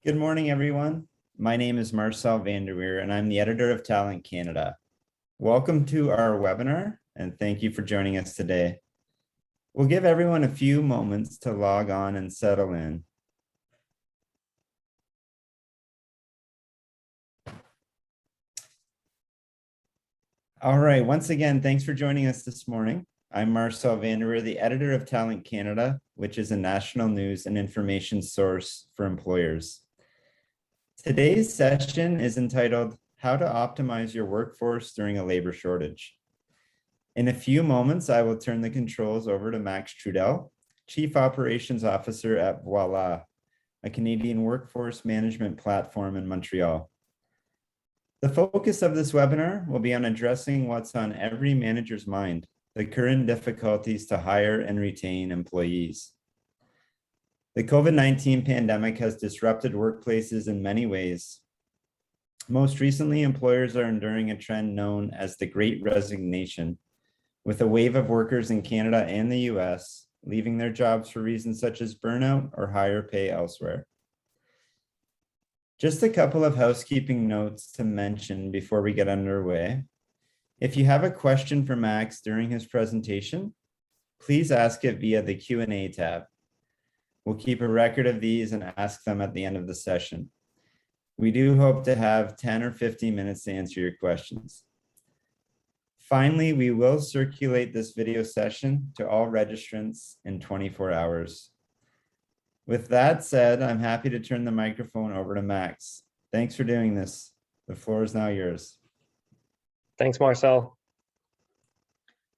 Good morning, everyone. My name is Marcel Vanderweer, and I'm the editor of Talent Canada. Welcome to our webinar, and thank you for joining us today. We'll give everyone a few moments to log on and settle in. All right, once again, thanks for joining us this morning. I'm Marcel Vanderweer, the editor of Talent Canada, which is a national news and information source for employers. Today's session is entitled, How to Optimize Your Workforce During a Labor Shortage. In a few moments, I will turn the controls over to Max Trudel, Chief Operations Officer at Voila, a Canadian workforce management platform in Montreal. The focus of this webinar will be on addressing what's on every manager's mind, the current difficulties to hire and retain employees. The COVID-19 pandemic has disrupted workplaces in many ways. Most recently, employers are enduring a trend known as the Great Resignation, with a wave of workers in Canada and the US leaving their jobs for reasons such as burnout or higher pay elsewhere. Just a couple of housekeeping notes to mention before we get underway. If you have a question for Max during his presentation, please ask it via the Q&A tab. We'll keep a record of these and ask them at the end of the session. We do hope to have 10 or 15 minutes to answer your questions. Finally, we will circulate this video session to all registrants in 24 hours. With that said, I'm happy to turn the microphone over to Max. Thanks for doing this. The floor is now yours. Thanks, Marcel.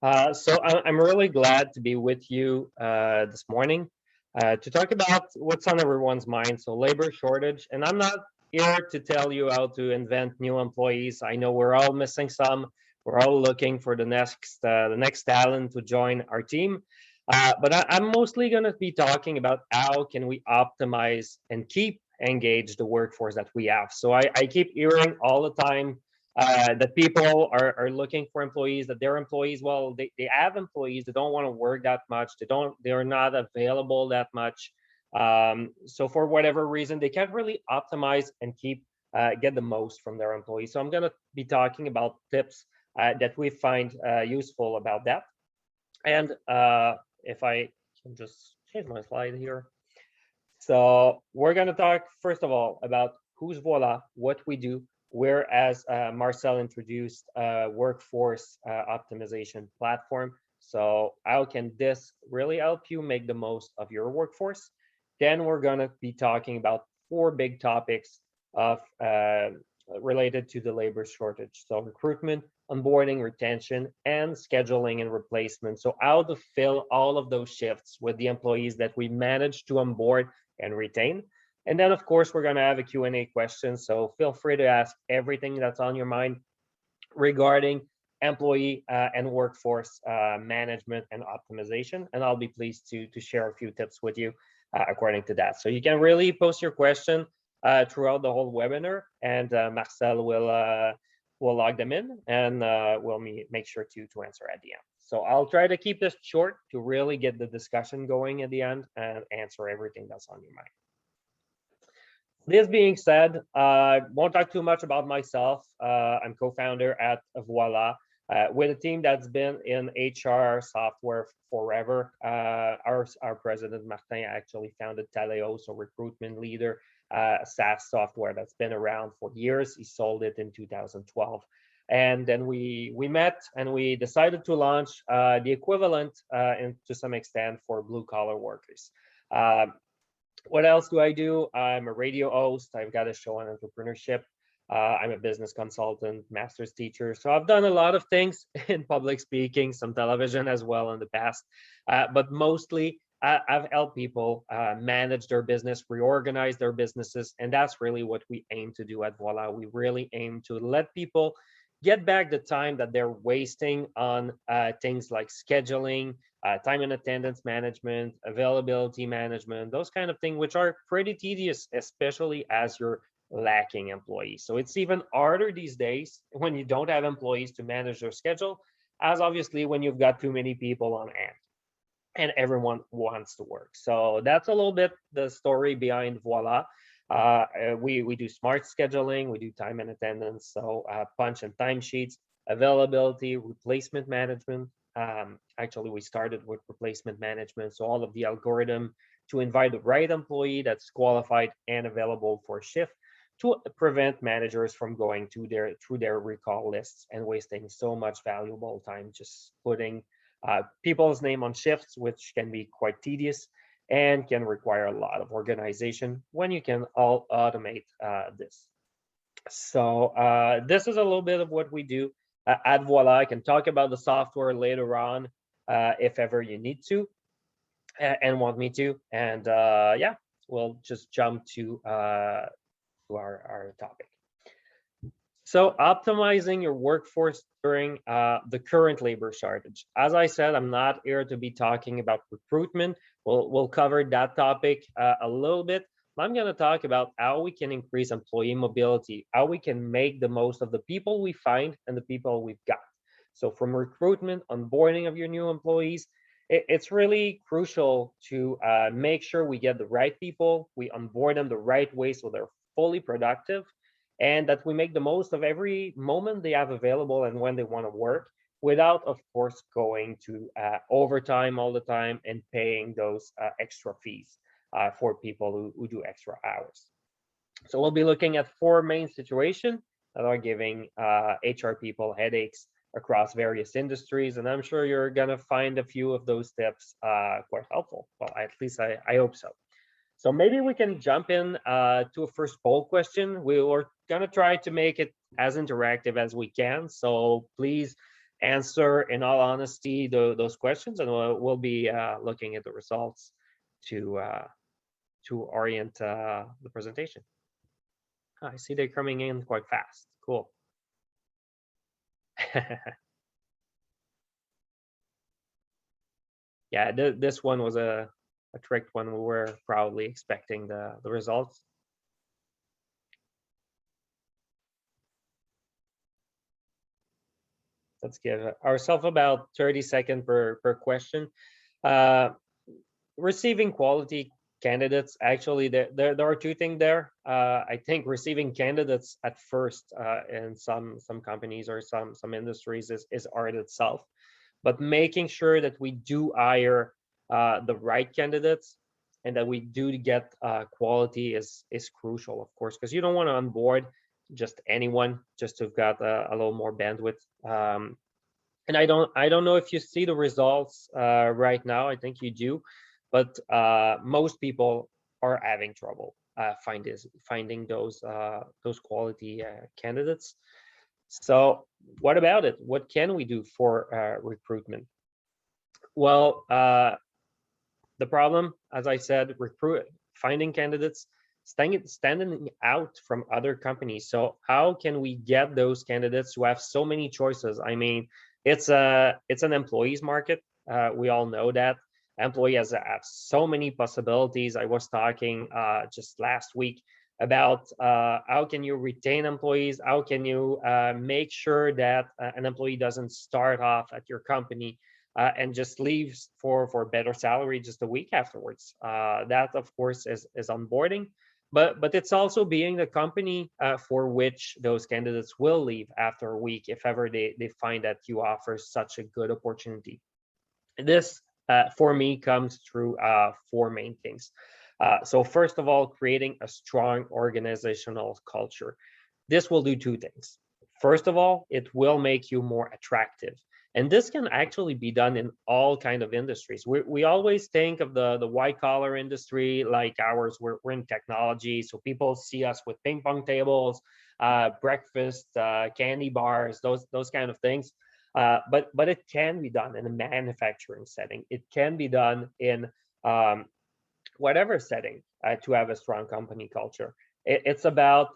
So I'm really glad to be with you this morning to talk about what's on everyone's mind. So labor shortage, and I'm not here to tell you how to invent new employees. I know we're all missing some. We're all looking for the next talent to join our team. But I'm mostly going to be talking about how can we optimize and keep engaged the workforce that we have. So I keep hearing all the time that people are looking for employees, that their employees, well, they have employees that don't want to work that much. They're not available that much. So for whatever reason, they can't really optimize and get the most from their employees. So I'm going to be talking about tips that we find useful about that. And if I can just change my slide here. So we're going to talk, first of all, about who's Voila, what we do, whereas Marcel introduced workforce optimization platform. So how can this really help you make the most of your workforce? Then we're going to be talking about 4 big topics of related to the labor shortage. So recruitment, onboarding, retention, and scheduling and replacement. So how to fill all of those shifts with the employees that we managed to onboard and retain. And then, of course, we're going to have a Q&A question. So feel free to ask everything that's on your mind regarding employee and workforce management and optimization. And I'll be pleased to share a few tips with you according to that. So you can really post your question throughout the whole webinar, and Marcel will log them in, and we'll make sure to answer at the end. So I'll try to keep this short to really get the discussion going at the end and answer everything that's on your mind. This being said, I won't talk too much about myself. I'm co-founder at Voila, with a team that's been in HR software forever. Our president, Martin, actually founded Taleo, so recruitment leader, SaaS software that's been around for years. He sold it in 2012. And then we met and we decided to launch the equivalent to some extent for blue collar workers. What else do I do? I'm a radio host. I've got a show on entrepreneurship. I'm a business consultant, master's teacher. So I've done a lot of things in public speaking, some television as well in the past. But mostly I've helped people manage their business, reorganize their businesses. And that's really what we aim to do at Voila. We really aim to let people get back the time that they're wasting on things like scheduling, time and attendance management, availability management, those kind of things, which are pretty tedious, especially as you're lacking employees. So it's even harder these days when you don't have employees to manage their schedule, as obviously when you've got too many people on hand and everyone wants to work. So that's a little bit the story behind Voila. We do smart scheduling, we do time and attendance, so punch and timesheets, availability, replacement management. Actually, we started with replacement management, so all of the algorithm to invite the right employee that's qualified and available for shift to prevent managers from going through their recall lists and wasting so much valuable time just putting people's name on shifts, which can be quite tedious and can require a lot of organization when you can all automate this. So this is a little bit of what we do at Voila. I can talk about the software later on if ever you need to and want me to. And yeah, we'll just jump to our topic. So optimizing your workforce during the current labor shortage. As I said, I'm not here to be talking about recruitment. We'll cover that topic a little bit. I'm going to talk about how we can increase employee mobility, how we can make the most of the people we find and the people we've got. So from recruitment, onboarding of your new employees, it's really crucial to make sure we get the right people, we onboard them the right way so they're fully productive, and that we make the most of every moment they have available and when they want to work without, of course, going to overtime all the time and paying those extra fees for people who do extra hours. So we'll be looking at four main situations that are giving HR people headaches across various industries. And I'm sure you're going to find a few of those tips quite helpful. Well, at least I hope so. So maybe we can jump in to a first poll question. We were going to try to make it as interactive as we can. So please answer in all honesty those questions, and we'll be looking at the results to orient the presentation. I see they're coming in quite fast. Cool. Yeah, this one was a tricked one. We were probably expecting the results. Let's give ourselves about 30 seconds per question. Receiving quality candidates, actually, there are two things there. I think receiving candidates at first in some companies or some industries is art itself. But making sure that we do hire the right candidates and that we do get quality is crucial, of course, because you don't want to onboard just anyone just to have got a little more bandwidth. And I don't know if you see the results right now. I think you do, but most people are having trouble finding those quality candidates. So what about it? What can we do for recruitment? Well, the problem, as I said, finding candidates, standing out from other companies. So how can we get those candidates who have so many choices? I mean, it's an employees market. We all know that. Employees have so many possibilities. I was talking just last week about how can you retain employees? How can you make sure that an employee doesn't start off at your company and just leaves for better salary just a week afterwards? That, of course, is onboarding. But it's also being the company for which those candidates will leave after a week if ever they find that you offer such a good opportunity. This, for me, comes through four main things. So first of all, creating a strong organizational culture. This will do two things. First of all, it will make you more attractive. And this can actually be done in all kind of industries. We always think of the white collar industry like ours. We're in technology, so people see us with ping pong tables, breakfast, candy bars, those kind of things. But it can be done in a manufacturing setting. It can be done in whatever setting to have a strong company culture. It's about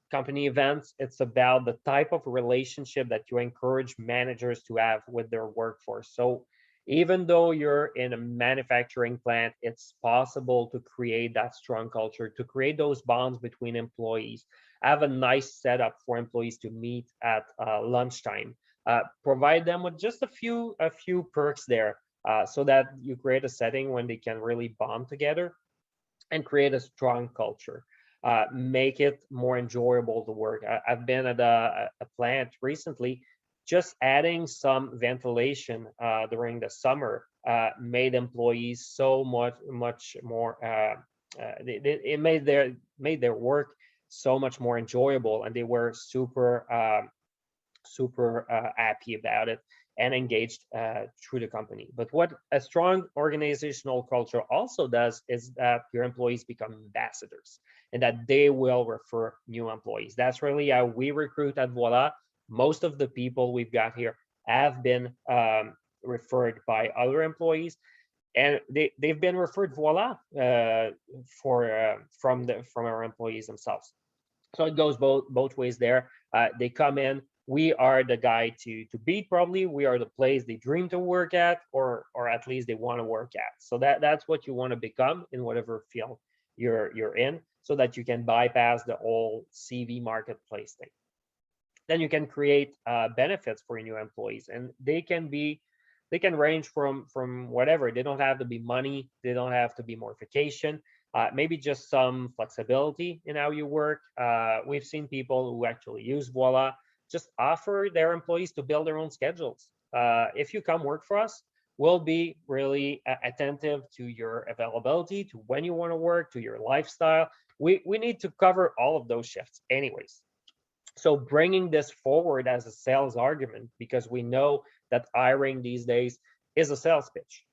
company events. It's about the type of relationship that you encourage managers to have with their workforce. So even though you're in a manufacturing plant, it's possible to create that strong culture, to create those bonds between employees, have a nice setup for employees to meet at lunchtime, provide them with just a few perks there so that you create a setting when they can really bond together and create a strong culture. make it more enjoyable to work. I've been at a plant recently. Just adding some ventilation during the summer made employees so much more. It made their work so much more enjoyable, and they were super happy about it and engaged through the company. But what a strong organizational culture also does is that your employees become ambassadors and that they will refer new employees. That's really how we recruit at Voila. Most of the people we've got here have been referred by other employees, and they've been referred Voila from our employees themselves. So it goes both ways there. They come in. We are the guy to beat. Probably we are the place they dream to work at, or at least they want to work at. So that's what you want to become in whatever field you're in, so that you can bypass the whole CV marketplace thing. Then you can create benefits for your new employees, and they can range from whatever. They don't have to be money. They don't have to be more vacation. Maybe just some flexibility in how you work. We've seen people who actually use Voila just offer their employees to build their own schedules. If you come work for us, we'll be really attentive to your availability, to when you want to work, to your lifestyle. We need to cover all of those shifts anyways. So bringing this forward as a sales argument, because we know that hiring these days is a sales pitch.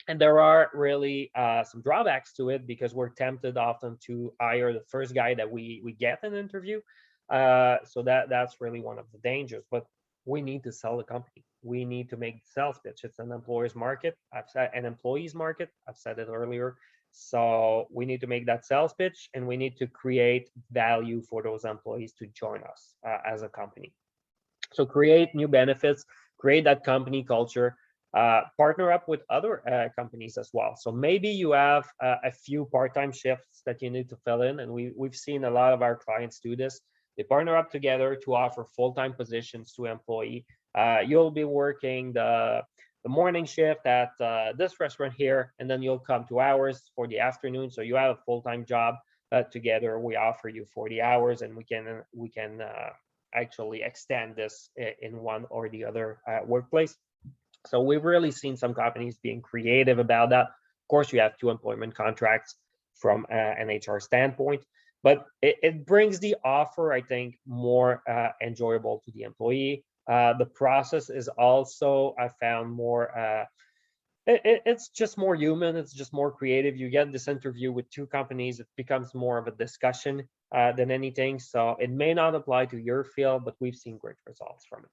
And there are really some drawbacks to it, because we're tempted often to hire the first guy that we get an interview. So that's really one of the dangers. But we need to sell the company. We need to make the sales pitch. It's an employer's market. I've said an employee's market. I've said it earlier. So we need to make that sales pitch, and we need to create value for those employees to join us as a company. So create new benefits, create that company culture, partner up with other companies as well. So maybe you have a few part-time shifts that you need to fill in, and we've seen a lot of our clients do this. They partner up together to offer full-time positions to employee. You'll be working the morning shift at this restaurant here, and then you'll come 2 hours for the afternoon. So you have a full-time job together. We offer you 40 hours, and we can actually extend this in one or the other workplace. So we've really seen some companies being creative about that. Of course, you have two employment contracts from an HR standpoint, but it brings the offer, I think, more enjoyable to the employee. The process is also, I found, more, it's just more human. It's just more creative. You get this interview with two companies. It becomes more of a discussion than anything. So it may not apply to your field, but we've seen great results from it.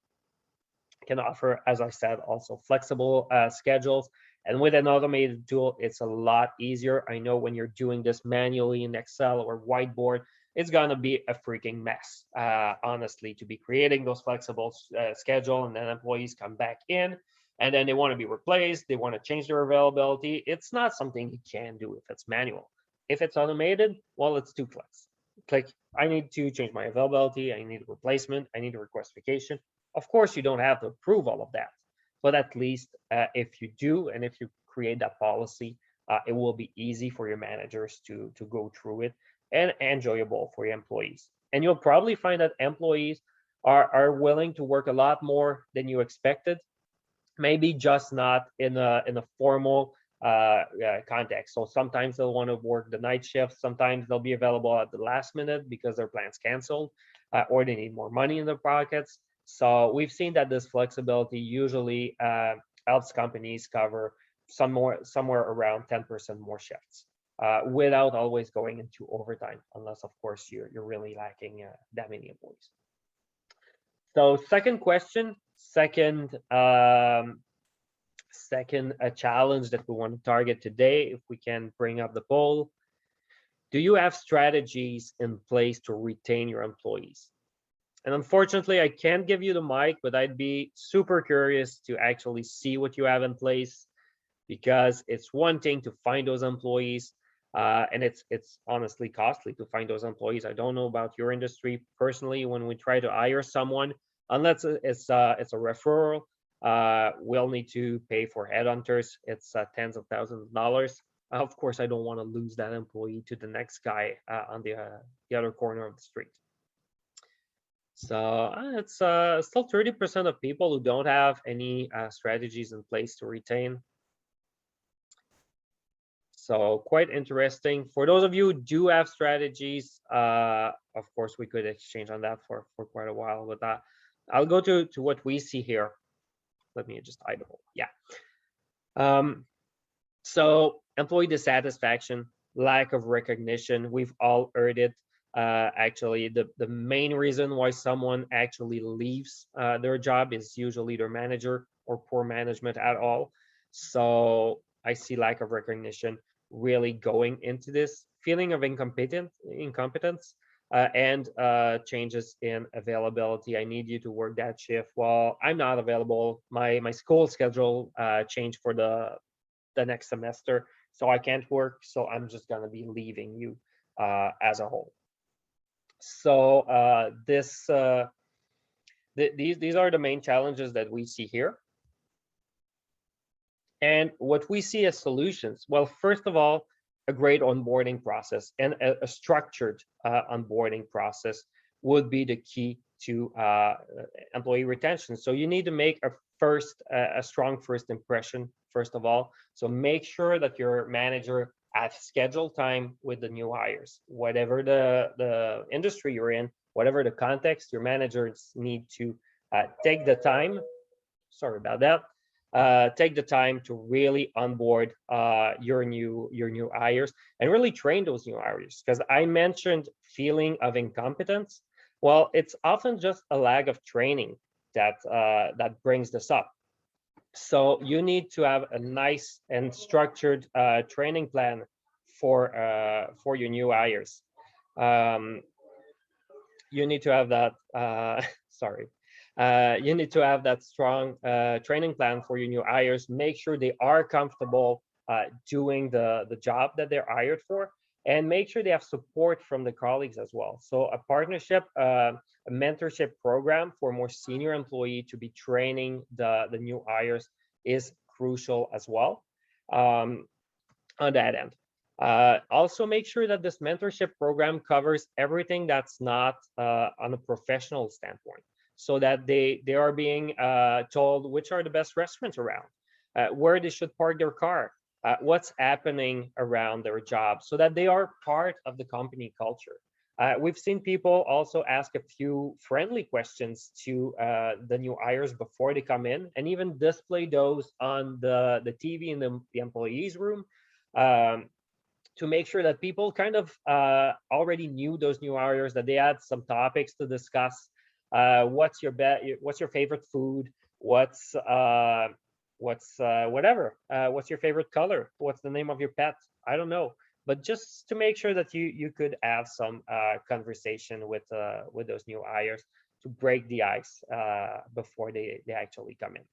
Can offer, as I said, also flexible schedules. And with an automated tool, it's a lot easier. I know when you're doing this manually in Excel or whiteboard, it's gonna be a freaking mess, honestly, to be creating those flexible schedule, and then employees come back in, and then they want to be replaced. They want to change their availability. It's not something you can do if it's manual. If it's automated, well, it's two clicks. Click, I need to change my availability. I need a replacement. I need a request vacation. Of course, you don't have to approve all of that, but at least if you do, and if you create that policy, it will be easy for your managers to go through it, and enjoyable for your employees. And you'll probably find that employees are willing to work a lot more than you expected, maybe just not in a formal context. So sometimes they'll want to work the night shift. Sometimes they'll be available at the last minute because their plan's canceled, or they need more money in their pockets. So we've seen that this flexibility usually helps companies cover somewhere around 10% more shifts without always going into overtime, unless of course you're really lacking that many employees. So second question, second challenge that we want to target today, if we can bring up the poll. Do you have strategies in place to retain your employees? And unfortunately, I can't give you the mic, but I'd be super curious to actually see what you have in place, because it's one thing to find those employees, and it's honestly costly to find those employees. I don't know about your industry. Personally, when we try to hire someone, unless it's a referral, we'll need to pay for headhunters. It's tens of thousands of dollars. Of course, I don't want to lose that employee to the next guy on the other corner of the street. So it's still 30% of people who don't have any strategies in place to retain. So quite interesting. For those of you who do have strategies, of course, we could exchange on that for quite a while. But I'll go to what we see here. Let me just idle. Yeah. So employee dissatisfaction, lack of recognition, we've all heard it. Actually, the main reason why someone actually leaves their job is usually their manager or poor management at all. So I see lack of recognition really going into this feeling of incompetence, and changes in availability. I need you to work that shift. Well, I'm not available. My school schedule changed for the next semester, so I can't work. So I'm just gonna be leaving you as a whole. So these are the main challenges that we see here. And what we see as solutions, well, first of all, a great onboarding process and a structured onboarding process would be the key to employee retention. So you need to make a strong first impression, first of all. So make sure that your manager has scheduled time with the new hires, whatever the industry you're in, whatever the context, your managers need to take the time. Sorry about that. Take the time to really onboard your new hires and really train those new hires. Because I mentioned feeling of incompetence. Well, it's often just a lack of training that brings this up. So you need to have a nice and structured training plan for your new hires. You need to have that. Sorry. You need to have that strong training plan for your new hires. Make sure they are comfortable doing the job that they're hired for, and make sure they have support from the colleagues as well. So a partnership, a mentorship program for more senior employee to be training the new hires is crucial as well on that end. Also make sure that this mentorship program covers everything that's not on a professional standpoint, so that they are being told which are the best restaurants around, where they should park their car, what's happening around their job, so that they are part of the company culture. We've seen people also ask a few friendly questions to the new hires before they come in, and even display those on the TV in the employees room, to make sure that people kind of already knew those new hires, that they had some topics to discuss. What's your favorite food? What's whatever? What's your favorite color? What's the name of your pet? I don't know, but just to make sure that you could have some conversation with those new hires to break the ice before they actually come in.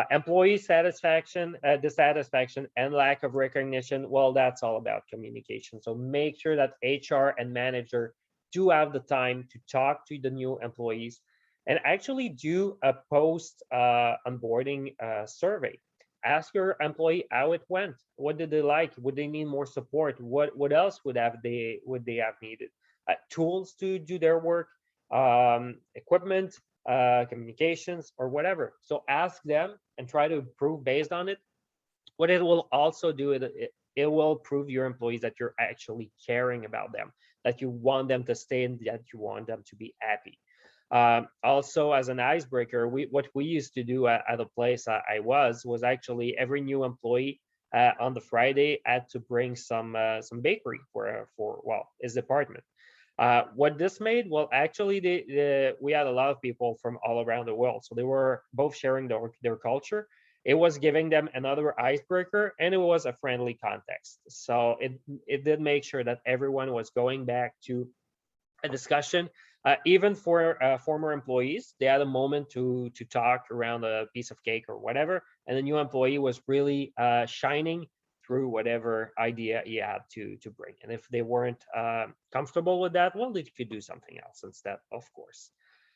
Employee satisfaction, dissatisfaction, and lack of recognition, well, that's all about communication. So make sure that HR and manager do have the time to talk to the new employees and actually do a post onboarding survey. Ask your employee how it went. What did they like? Would they need more support? What else would they have needed? Tools to do their work, equipment, communications, or whatever. So ask them and try to improve based on it. What it will also do, it will prove your employees that you're actually caring about them, that you want them to stay, and that you want them to be happy. Also, as an icebreaker, what we used to do at the place I was actually every new employee on the Friday had to bring some bakery for well, his department. What this made, well, actually, we had a lot of people from all around the world, so they were both sharing their culture. It was giving them another icebreaker, and it was a friendly context. So it did make sure that everyone was going back to a discussion. Even for former employees, they had a moment to talk around a piece of cake or whatever, and the new employee was really shining through whatever idea he had to bring. And if they weren't comfortable with that, well, they could do something else instead, of course.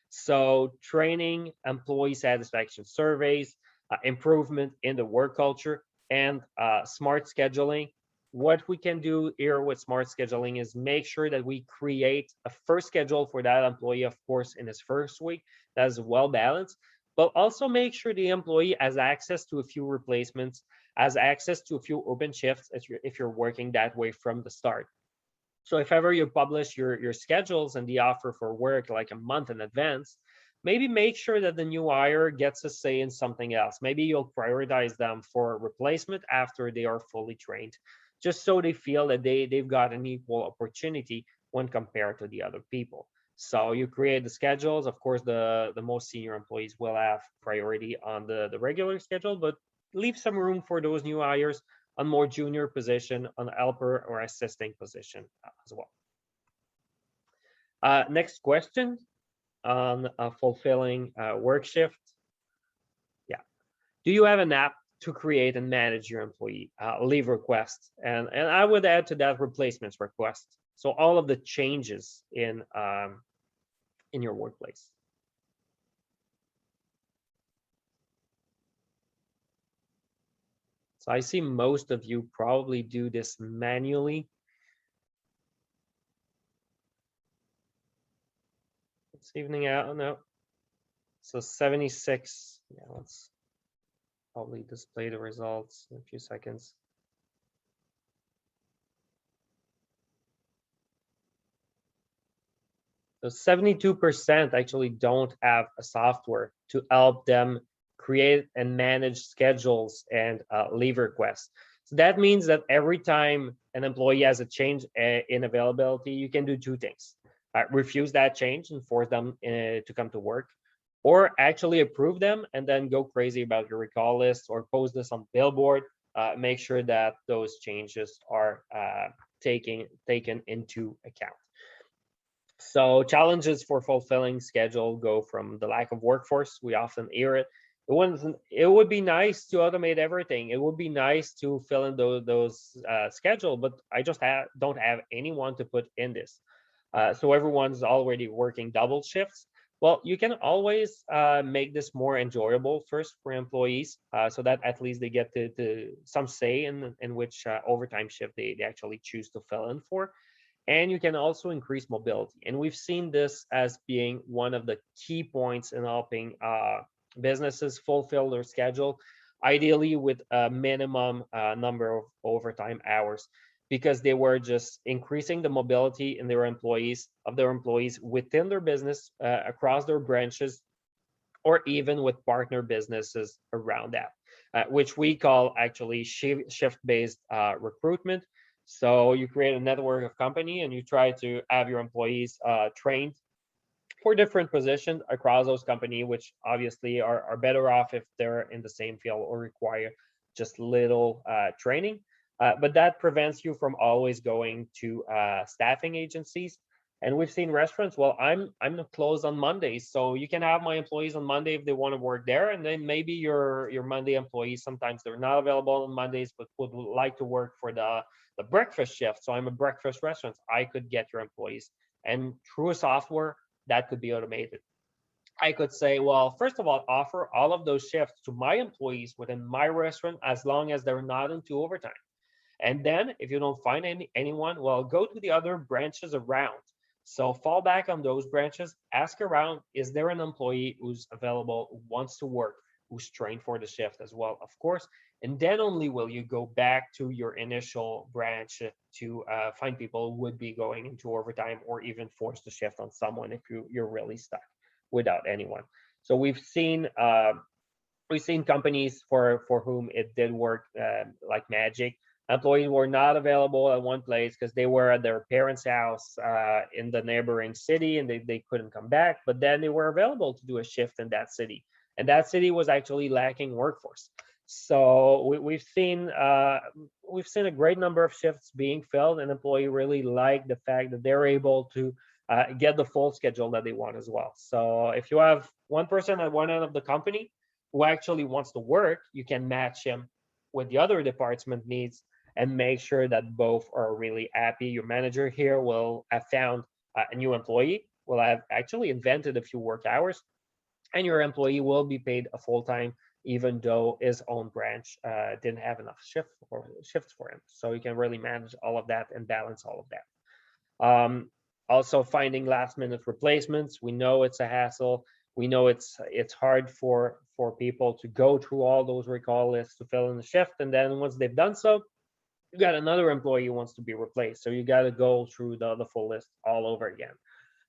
So training, employee satisfaction surveys, improvement in the work culture, and smart scheduling what we can do here with smart scheduling is make sure that we create a first schedule for that employee, of course, in his first week that is well balanced, but also make sure the employee has access to a few replacements, has access to a few open shifts if you're working that way from the start. So if ever you publish your schedules and the offer for work like a month in advance, maybe make sure that the new hire gets a say in something else. Maybe you'll prioritize them for replacement after they are fully trained, just so they feel that they've got an equal opportunity when compared to the other people. So you create the schedules. Of course, the most senior employees will have priority on the regular schedule, but leave some room for those new hires on more junior position, on helper or assisting position as well. Next question on fulfilling work shift. Yeah. Do you have an app to create and manage your employee leave requests? And I would add to that replacements request. So all of the changes in your workplace. So I see most of you probably do this manually. It's evening out. No. So 76. Yeah, let's probably display the results in a few seconds. So 72% actually don't have a software to help them create and manage schedules and leave requests. So that means that every time an employee has a change in availability, you can do two things. Refuse that change and force them to come to work, or actually approve them and then go crazy about your recall list or post this on billboard. Make sure that those changes are taken into account. So challenges for fulfilling schedule go from the lack of workforce. We often hear it. It would be nice to automate everything. It would be nice to fill in those schedule, but I just don't have anyone to put in this. So everyone's already working double shifts. Well, you can always make this more enjoyable first for employees, so that at least they get to some say in which overtime shift they actually choose to fill in for. And you can also increase mobility. And we've seen this as being one of the key points in helping businesses fulfill their schedule, ideally with a minimum number of overtime hours, because they were just increasing the mobility in their employees within their business, across their branches, or even with partner businesses around that, which we call actually shift-based recruitment. So you create a network of company and you try to have your employees trained for different positions across those companies, which obviously are better off if they're in the same field or require just little training. But that prevents you from always going to staffing agencies. And we've seen restaurants, well, I'm not closed on Mondays, so you can have my employees on Monday if they want to work there. And then maybe your Monday employees, sometimes they're not available on Mondays, but would like to work for the breakfast shift. So I'm a breakfast restaurant. I could get your employees. And through a software, that could be automated. I could say, well, first of all, offer all of those shifts to my employees within my restaurant as long as they're not into overtime. And then if you don't find anyone, well, go to the other branches around. So fall back on those branches, ask around, is there an employee who's available, who wants to work, who's trained for the shift as well, of course. And then only will you go back to your initial branch to find people who would be going into overtime, or even force the shift on someone if you're really stuck without anyone. So we've seen companies for whom it did work like magic. Employees were not available at one place because they were at their parents' house in the neighboring city, and they couldn't come back, but then they were available to do a shift in that city, and that city was actually lacking workforce. So we've seen a great number of shifts being filled, and employees really like the fact that they're able to get the full schedule that they want as well. So if you have one person at one end of the company who actually wants to work, you can match him with the other department needs and make sure that both are really happy. Your manager here will have found a new employee, will have actually invented a few work hours, and your employee will be paid a full-time even though his own branch didn't have enough shifts for him. So you can really manage all of that and balance all of that. Also, finding last minute replacements. We know it's a hassle. We know it's hard for people to go through all those recall lists to fill in the shift, and then once they've done so, you got another employee who wants to be replaced. So you got to go through the full list all over again.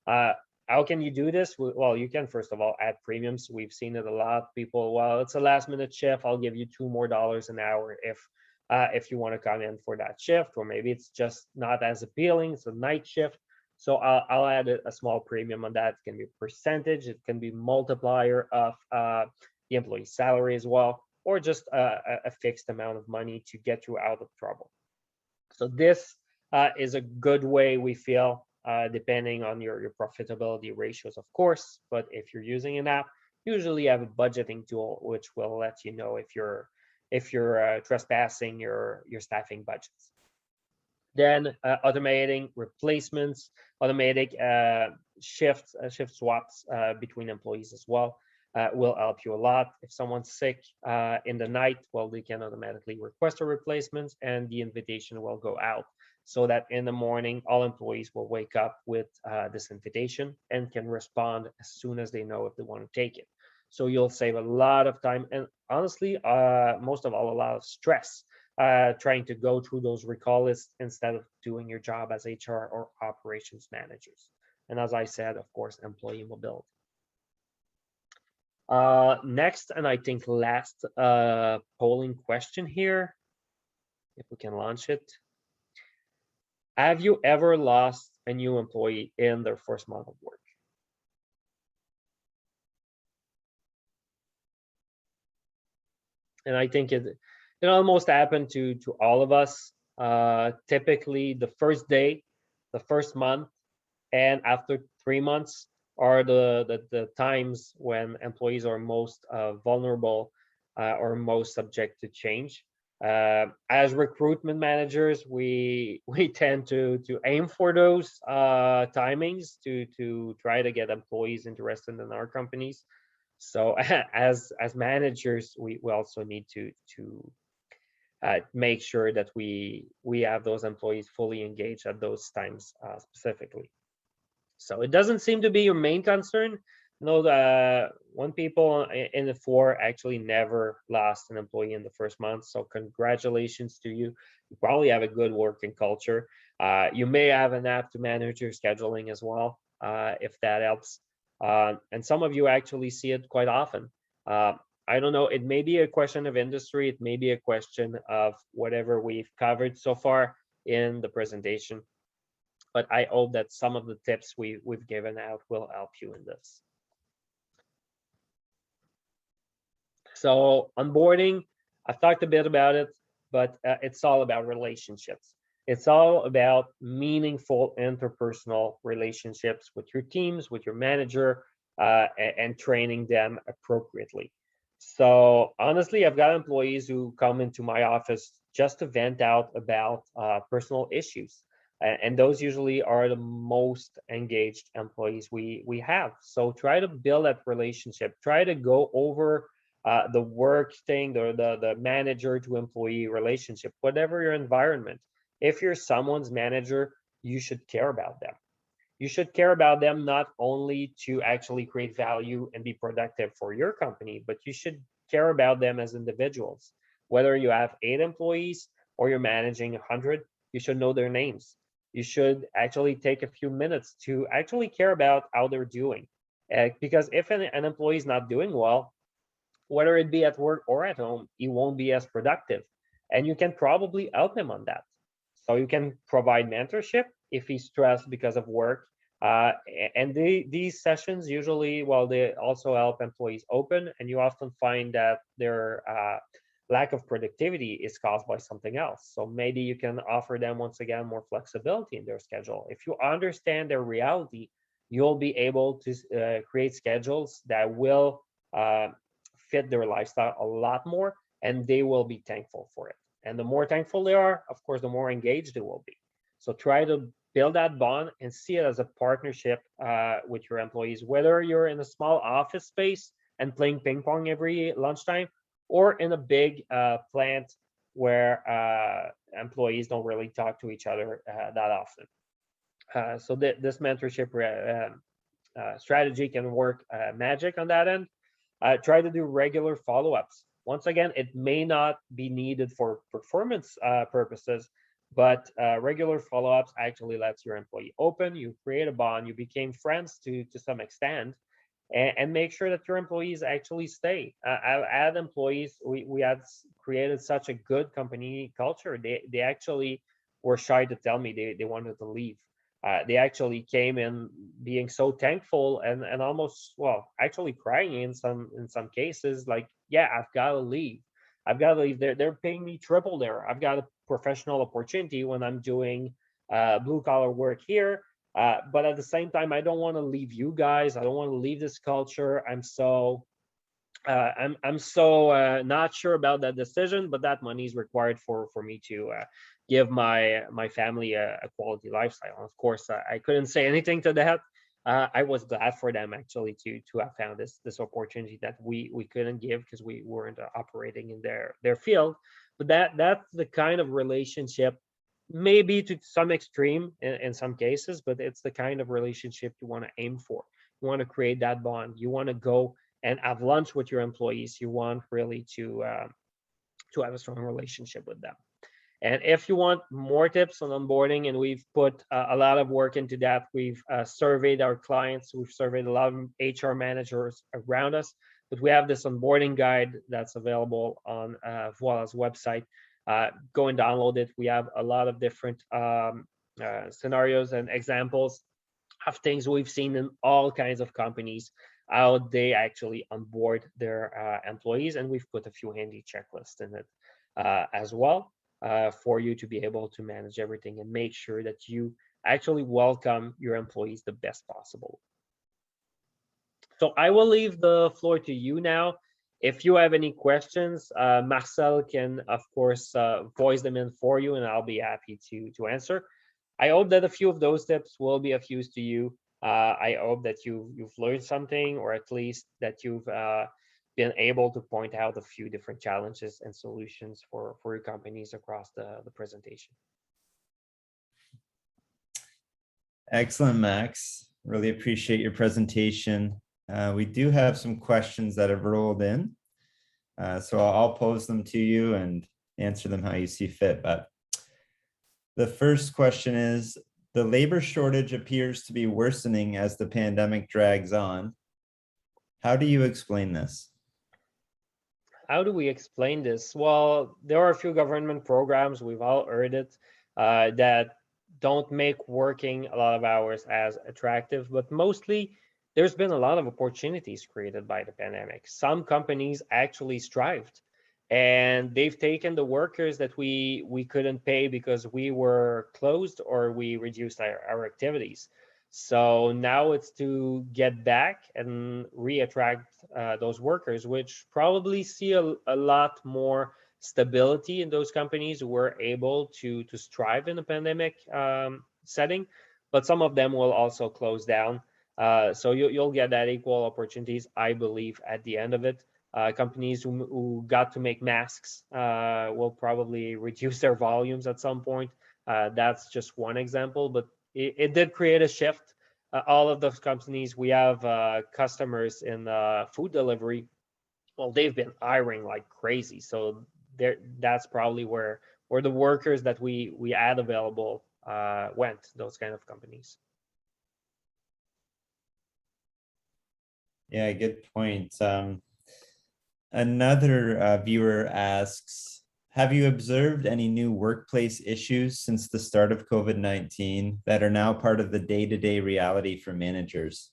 How can you do this? Well, you can first of all add premiums. We've seen it a lot. People, well, it's a last minute shift. I'll give you $2 more an hour if you want to come in for that shift, or maybe it's just not as appealing. It's a night shift. So I'll add a small premium on that. It can be a percentage. It can be multiplier of the employee's salary as well, or just a fixed amount of money to get you out of trouble. So this is a good way, we feel, depending on your profitability ratios, of course. But if you're using an app, usually you have a budgeting tool which will let you know if you're trespassing your staffing budgets. Then automating replacements, automatic shift swaps between employees as well will help you a lot. If someone's sick in the night, well, they can automatically request a replacement and the invitation will go out, so that in the morning, all employees will wake up with this invitation and can respond as soon as they know if they want to take it. So you'll save a lot of time and honestly, most of all, a lot of stress trying to go through those recall lists instead of doing your job as HR or operations managers. And as I said, of course, employee mobility. Next, and I think last polling question here, if we can launch it. Have you ever lost a new employee in their first month of work? And I think it almost happened to all of us. Typically, the first day, the first month, and after 3 months are the times when employees are most vulnerable or most subject to change. As recruitment managers, we tend to aim for those timings to try to get employees interested in our companies. So as managers, we also need to make sure that we have those employees fully engaged at those times specifically. So it doesn't seem to be your main concern. No, one people in the 4 actually never lost an employee in the first month. So congratulations to you. You probably have a good working culture. You may have an app to manage your scheduling as well, if that helps. And some of you actually see it quite often. I don't know, it may be a question of industry, it may be a question of whatever we've covered so far in the presentation. But I hope that some of the tips we've given out will help you in this. So onboarding, I've talked a bit about it, but it's all about relationships. It's all about meaningful interpersonal relationships with your teams, with your manager, and training them appropriately. So honestly, I've got employees who come into my office just to vent out about personal issues. And those usually are the most engaged employees we have. So try to build that relationship. Try to go over the work thing, or the manager to employee relationship, whatever your environment. If you're someone's manager, you should care about them. You should care about them not only to actually create value and be productive for your company, but you should care about them as individuals. Whether you have 8 employees or you're managing 100, you should know their names. You should actually take a few minutes to actually care about how they're doing. Because if an employee is not doing well, whether it be at work or at home, he won't be as productive. And you can probably help him on that. So you can provide mentorship if he's stressed because of work. And these sessions usually, well, they also help employees open, and you often find that their lack of productivity is caused by something else. So maybe you can offer them, once again, more flexibility in their schedule. If you understand their reality, you'll be able to create schedules that will fit their lifestyle a lot more, and they will be thankful for it. And the more thankful they are, of course, the more engaged they will be. So try to build that bond and see it as a partnership with your employees, whether you're in a small office space and playing ping pong every lunchtime, or in a big plant where employees don't really talk to each other that often. So this mentorship strategy can work magic on that end. Try to do regular follow-ups. Once again, it may not be needed for performance purposes, but regular follow-ups actually lets your employee open. You create a bond. You became friends to some extent, and make sure that your employees actually stay. At employees, we had created such a good company culture. They actually were shy to tell me they wanted to leave. They actually came in being so thankful and almost, well, actually crying in some cases, like, yeah, I've got to leave. I've got to leave. They're paying me triple there. I've got a professional opportunity when I'm doing blue collar work here. But at the same time, I don't want to leave you guys. I don't want to leave this culture. I'm so not sure about that decision, but that money is required for me to give my family a quality lifestyle. Of course, I couldn't say anything to that. I was glad for them actually to have found this opportunity that we couldn't give because we weren't operating in their field. But that's the kind of relationship, maybe to some extreme in some cases, but it's the kind of relationship you want to aim for. You want to create that bond. You want to go and have lunch with your employees. You want really to have a strong relationship with them. And if you want more tips on onboarding, and we've put a lot of work into that, we've surveyed our clients, we've surveyed a lot of HR managers around us, but we have this onboarding guide that's available on Voila's website. Go and download it. We have a lot of different scenarios and examples of things we've seen in all kinds of companies, how they actually onboard their employees, and we've put a few handy checklists in it as well for you to be able to manage everything and make sure that you actually welcome your employees the best possible. So I will leave the floor to you now. If you have any questions, Marcel can, of course, voice them in for you, and I'll be happy to answer. I hope that a few of those tips will be of use to you. I hope that you've learned something, or at least that you've been able to point out a few different challenges and solutions for your companies across the presentation. Excellent, Max. Really appreciate your presentation. We do have some questions that have rolled in. So I'll pose them to you and answer them how you see fit. But the first question is, the labor shortage appears to be worsening as the pandemic drags on. How do you explain this? How do we explain this? Well, there are a few government programs, we've all heard it, that don't make working a lot of hours as attractive, but mostly there's been a lot of opportunities created by the pandemic. Some companies actually thrived, and they've taken the workers that we couldn't pay because we were closed or we reduced our activities. So now it's to get back and re-attract those workers, which probably see a lot more stability in those companies who were able to strive in a pandemic setting. But some of them will also close down. So you'll get that equal opportunities, I believe, at the end of it. Companies who got to make masks will probably reduce their volumes at some point. That's just one example, but it did create a shift. All of those companies, we have customers in food delivery. Well, they've been hiring like crazy. So that's probably where the workers that we had available went, those kind of companies. Yeah, good point. Another viewer asks, have you observed any new workplace issues since the start of COVID-19 that are now part of the day-to-day reality for managers?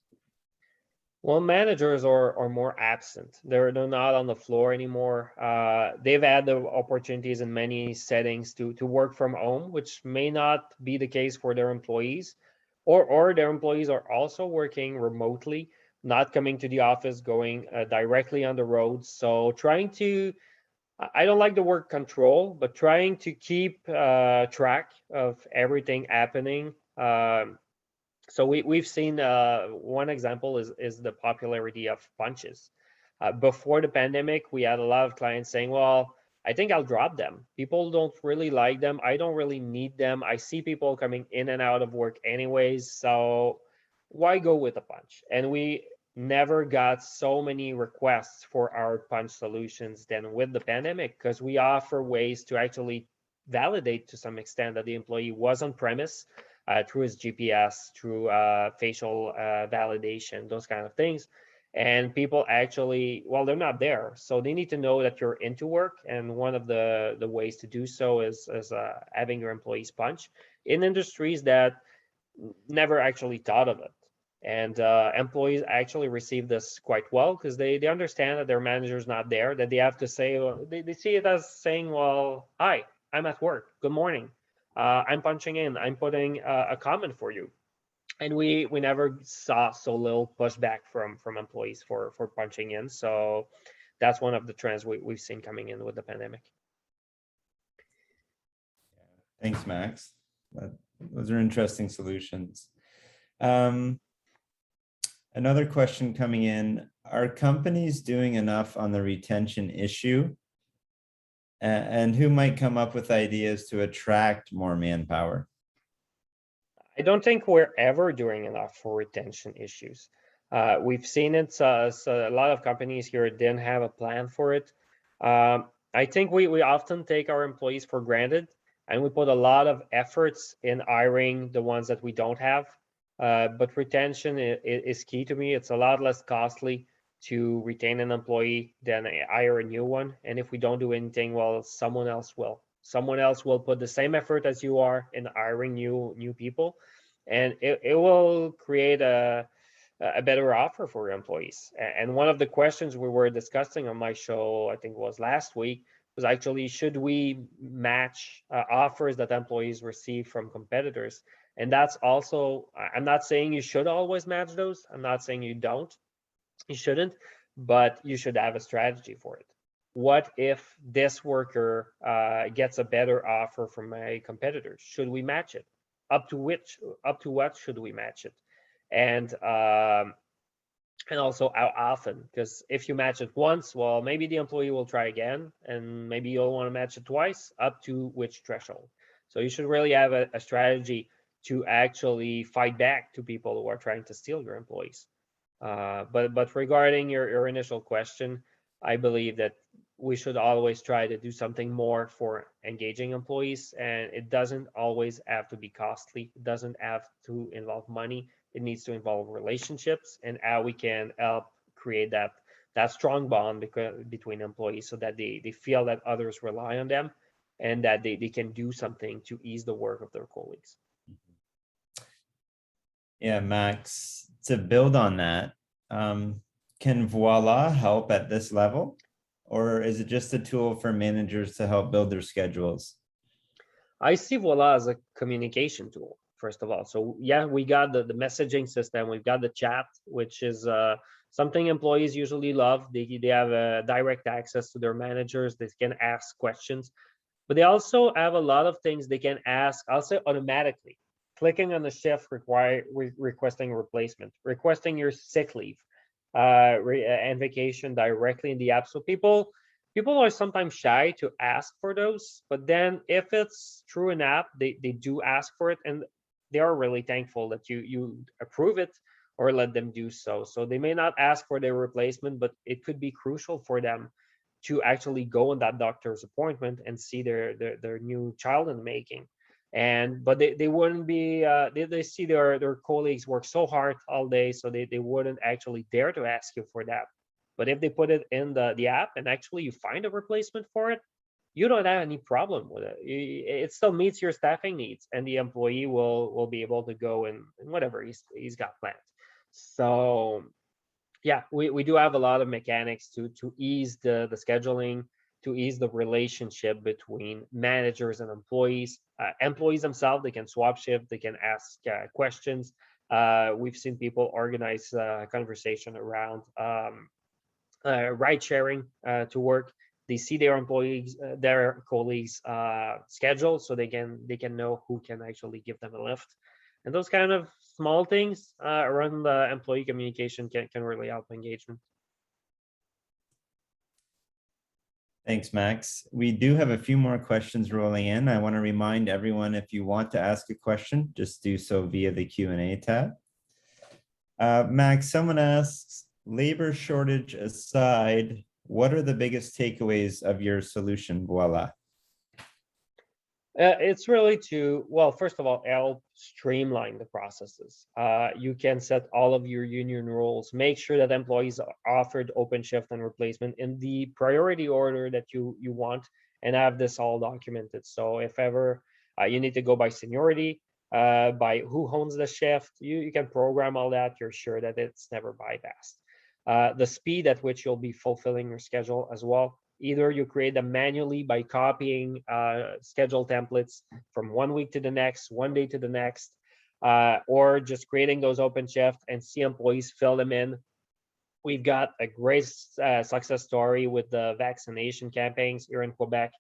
Well, managers are more absent. They're not on the floor anymore. They've had the opportunities in many settings to work from home, which may not be the case for their employees, or their employees are also working remotely, not coming to the office, going directly on the road. So trying to, I don't like the word control, but trying to keep track of everything happening. So we've seen one example is the popularity of punches. Before the pandemic, we had a lot of clients saying, well, I think I'll drop them. People don't really like them. I don't really need them. I see people coming in and out of work anyways. So why go with a punch? And we never got so many requests for our punch solutions than with the pandemic, because we offer ways to actually validate to some extent that the employee was on premise through his GPS, through facial validation, those kind of things. And people actually, well, they're not there, so they need to know that you're into work. And one of the ways to do so is having your employees punch in industries that never actually thought of it. And employees actually receive this quite well, because they understand that their manager's not there, that they have to say, well, they see it as saying, well, hi, I'm at work, good morning, I'm punching in, I'm putting a comment for you. And we never saw so little pushback from employees for punching in. So that's one of the trends we've seen coming in with the pandemic. Thanks, Max. Those are interesting solutions. Another question coming in: are companies doing enough on the retention issue? And who might come up with ideas to attract more manpower? I don't think we're ever doing enough for retention issues. We've seen it. So a lot of companies here didn't have a plan for it. I think we often take our employees for granted, and we put a lot of efforts in hiring the ones that we don't have. But retention is key to me. It's a lot less costly to retain an employee than hire a new one. And if we don't do anything, well, someone else will. Someone else will put the same effort as you are in hiring new people, and it will create a better offer for your employees. And one of the questions we were discussing on my show, I think it was last week, was actually, should we match offers that employees receive from competitors? And that's also, I'm not saying you should always match those. I'm not saying you don't. You shouldn't, but you should have a strategy for it. What if this worker gets a better offer from my competitors? Should we match it? Up to what should we match it? And also how often? Because if you match it once, well, maybe the employee will try again, and maybe you'll want to match it twice. Up to which threshold? So you should really have a strategy to actually fight back to people who are trying to steal your employees. But regarding your initial question, I believe that we should always try to do something more for engaging employees, and it doesn't always have to be costly. It doesn't have to involve money. It needs to involve relationships and how we can help create that strong bond between employees, so that they feel that others rely on them, and that they can do something to ease the work of their colleagues. Yeah, Max, to build on that, can Voila help at this level? Or is it just a tool for managers to help build their schedules? I see Voila as a communication tool, first of all. So yeah, we got the messaging system, we've got the chat, which is something employees usually love. They have direct access to their managers. They can ask questions, but they also have a lot of things they can ask, I'll say automatically. Clicking on the shift, requesting a replacement, requesting your sick leave, and vacation directly in the app. So people are sometimes shy to ask for those, but then if it's through an app, they do ask for it, and they are really thankful that you approve it or let them do so. So they may not ask for their replacement, but it could be crucial for them to actually go on that doctor's appointment and see their new child in the making. And but they wouldn't be they see their colleagues work so hard all day, so they wouldn't actually dare to ask you for that. But if they put it in the app and actually you find a replacement for it, you don't have any problem with it. It still meets your staffing needs, and the employee will be able to go and whatever he's got planned. So yeah, we do have a lot of mechanics to ease the scheduling, to ease the relationship between managers and employees. Employees themselves, they can swap shift, they can ask questions. We've seen people organize conversation around ride sharing to work. They see their employees, their colleagues schedule, so they can know who can actually give them a lift. And those kind of small things around the employee communication can really help engagement. Thanks, Max. We do have a few more questions rolling in. I want to remind everyone, if you want to ask a question, just do so via the Q&A tab. Max, someone asks, labor shortage aside, what are the biggest takeaways of your solution, Voila? It's really to, well, first of all, help streamline the processes. You can set all of your union rules, make sure that employees are offered open shift and replacement in the priority order that you want, and have this all documented. So if ever you need to go by seniority, by who owns the shift, you can program all that. You're sure that it's never bypassed. The speed at which you'll be fulfilling your schedule as well. Either you create them manually by copying schedule templates from 1 week to the next, 1 day to the next, or just creating those open shifts and see employees fill them in. We've got a great success story with the vaccination campaigns here in Quebec.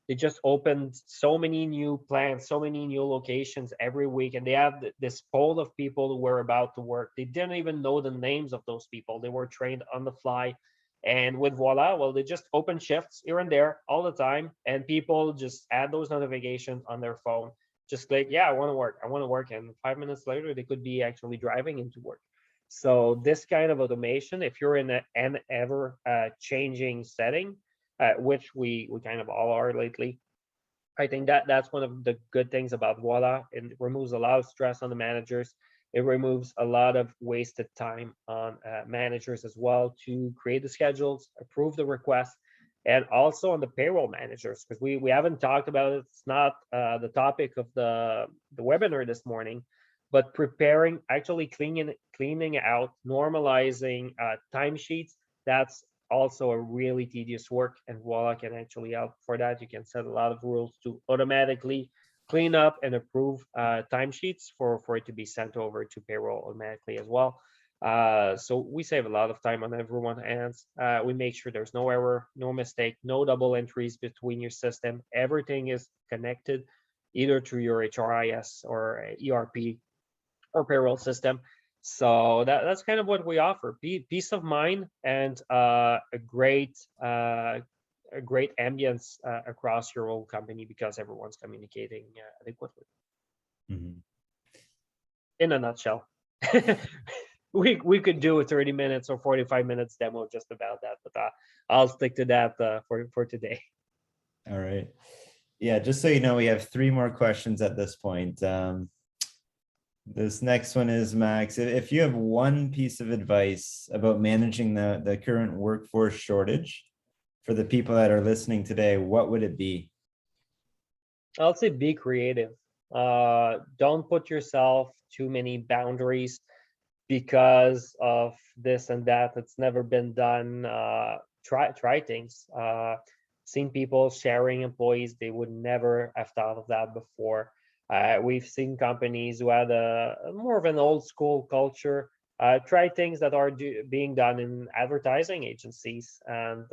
They just opened so many new plants, so many new locations every week, and they have this pool of people who were about to work. They didn't even know the names of those people. They were trained on the fly. And with Voila, well, they just open shifts here and there all the time, and people just add those notifications on their phone. Just click, yeah, I want to work. I want to work. And 5 minutes later, they could be actually driving into work. So this kind of automation, if you're in an ever changing setting, which we kind of all are lately, I think that's one of the good things about Voila. It removes a lot of stress on the managers. It removes a lot of wasted time on managers as well to create the schedules, approve the requests, and also on the payroll managers, because we haven't talked about it. It's not the topic of the webinar this morning, but preparing, actually cleaning out, normalizing timesheets. That's also a really tedious work, and Voila can actually help for that. You can set a lot of rules to automatically clean up and approve timesheets for it to be sent over to payroll automatically as well. So we save a lot of time on everyone's hands. We make sure there's no error, no mistake, no double entries between your system. Everything is connected either through your HRIS or ERP or payroll system. So that's kind of what we offer: peace of mind and a great ambience across your whole company, because everyone's communicating adequately. Mm-hmm. In a nutshell. we could do a 30 minutes or 45 minutes demo just about that, but I'll stick to that for today. All right. Yeah, just so you know, we have 3 more questions at this point. This next one is, Max, if you have one piece of advice about managing the current workforce shortage for the people that are listening today, what would it be? I'll say be creative. Don't put yourself too many boundaries because of this and that. It's never been done. Try things. Seen people sharing employees, they would never have thought of that before. We've seen companies who had a more of an old school culture try things that are being done in advertising agencies, and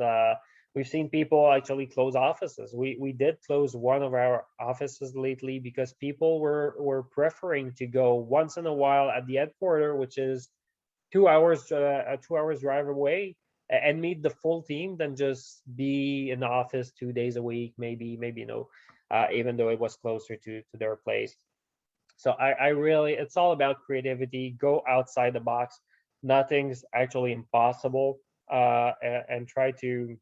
we've seen people actually close offices. We did close one of our offices lately because people were preferring to go once in a while at the headquarters, which is 2 hours a 2 hours drive away, and meet the full team than just be in the office 2 days a week, maybe no, even though it was closer to their place. So I really, it's all about creativity. Go outside the box. Nothing's actually impossible, and try to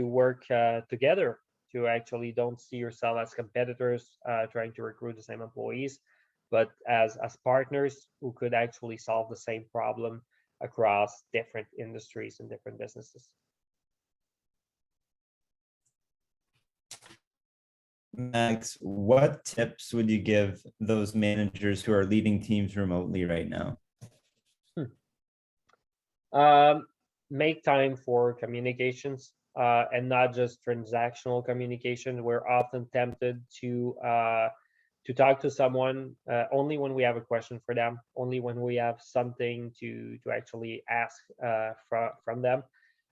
work together to actually don't see yourself as competitors trying to recruit the same employees, but as partners who could actually solve the same problem across different industries and different businesses. Max, what tips would you give those managers who are leading teams remotely right now? Make time for communications, and not just transactional communication. We're often tempted to talk to someone only when we have a question for them, only when we have something to actually ask from them.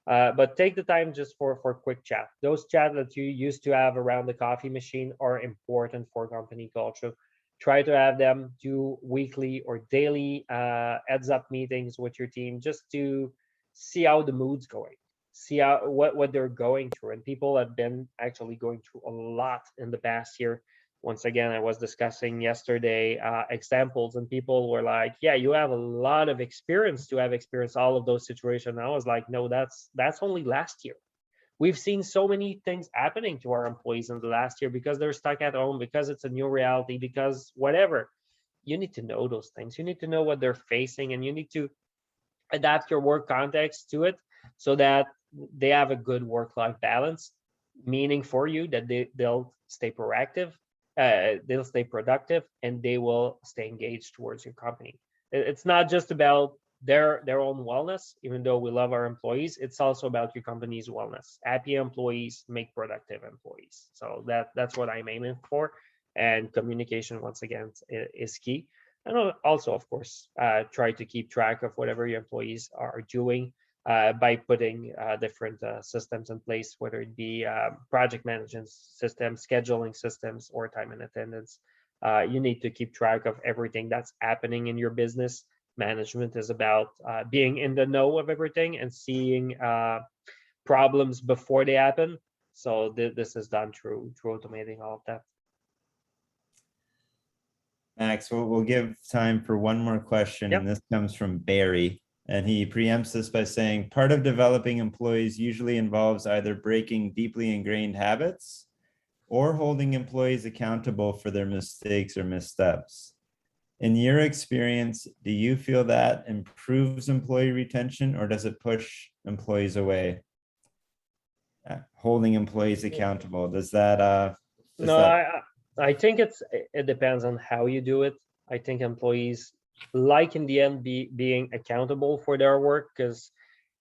But take the time just for quick chat. Those chats that you used to have around the coffee machine are important for company culture. Try to have them do weekly or daily heads up meetings with your team, just to see how the mood's going. see what they're going through. And people have been actually going through a lot in the past year. Once again, I was discussing yesterday examples, and people were like, yeah, you have a lot of experience to have experienced all of those situations. And I was like, no, that's only last year. We've seen so many things happening to our employees in the last year because they're stuck at home, because it's a new reality, because whatever. You need to know those things. You need to know what they're facing, and you need to adapt your work context to it so that they have a good work-life balance, meaning for you that they'll stay proactive, they'll stay productive, and they will stay engaged towards your company. It's not just about their own wellness, even though we love our employees. It's also about your company's wellness. Happy employees make productive employees. So that's what I'm aiming for. And communication, once again, is key. And also, of course, try to keep track of whatever your employees are doing by putting different systems in place, whether it be project management systems, scheduling systems, or time and attendance. You need to keep track of everything that's happening in your business. Management is about being in the know of everything and seeing problems before they happen. So this is done through automating all of that. Max, we'll give time for one more question, Yep. and this comes from Barry. And he preempts this by saying, part of developing employees usually involves either breaking deeply ingrained habits or holding employees accountable for their mistakes or missteps. In your experience, do you feel that improves employee retention, or does it push employees away? Holding employees accountable, does that No, I think it depends on how you do it. I think employees like in the end being accountable for their work, because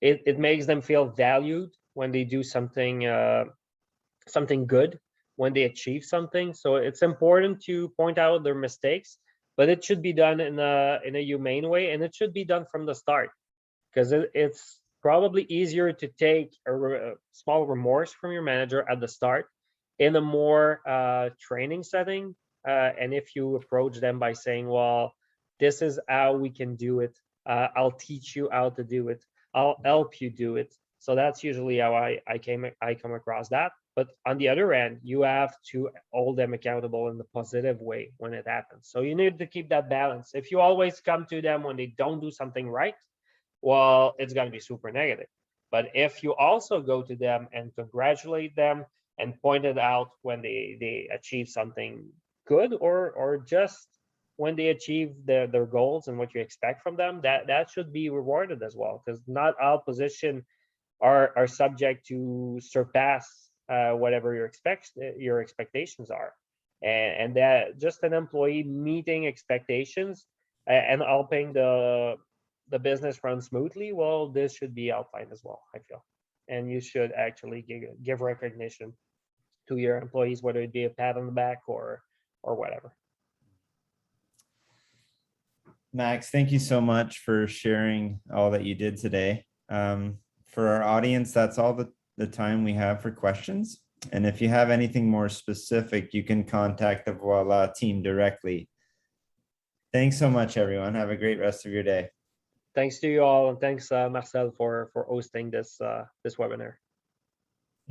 it makes them feel valued when they do something something good, when they achieve something. So it's important to point out their mistakes, but it should be done in a humane way, and it should be done from the start, because it's probably easier to take a small remorse from your manager at the start in a more training setting. And if you approach them by saying, well, this is how we can do it, I'll teach you how to do it, I'll help you do it. So that's usually how I come across that. But on the other end, you have to hold them accountable in the positive way when it happens. So you need to keep that balance. If you always come to them when they don't do something right, well, it's going to be super negative. But if you also go to them and congratulate them and point it out when they achieve something good, or just when they achieve their goals and what you expect from them, that should be rewarded as well, because not all positions are subject to surpass whatever your expectations are. And that just an employee meeting expectations and helping the business run smoothly, well, this should be outlined as well, I feel. And you should actually give recognition to your employees, whether it be a pat on the back or whatever. Max, thank you so much for sharing all that you did today. For our audience, that's all the time we have for questions. And if you have anything more specific, you can contact the Voila team directly. Thanks so much, everyone. Have a great rest of your day. Thanks to you all, and thanks Marcel for hosting this webinar.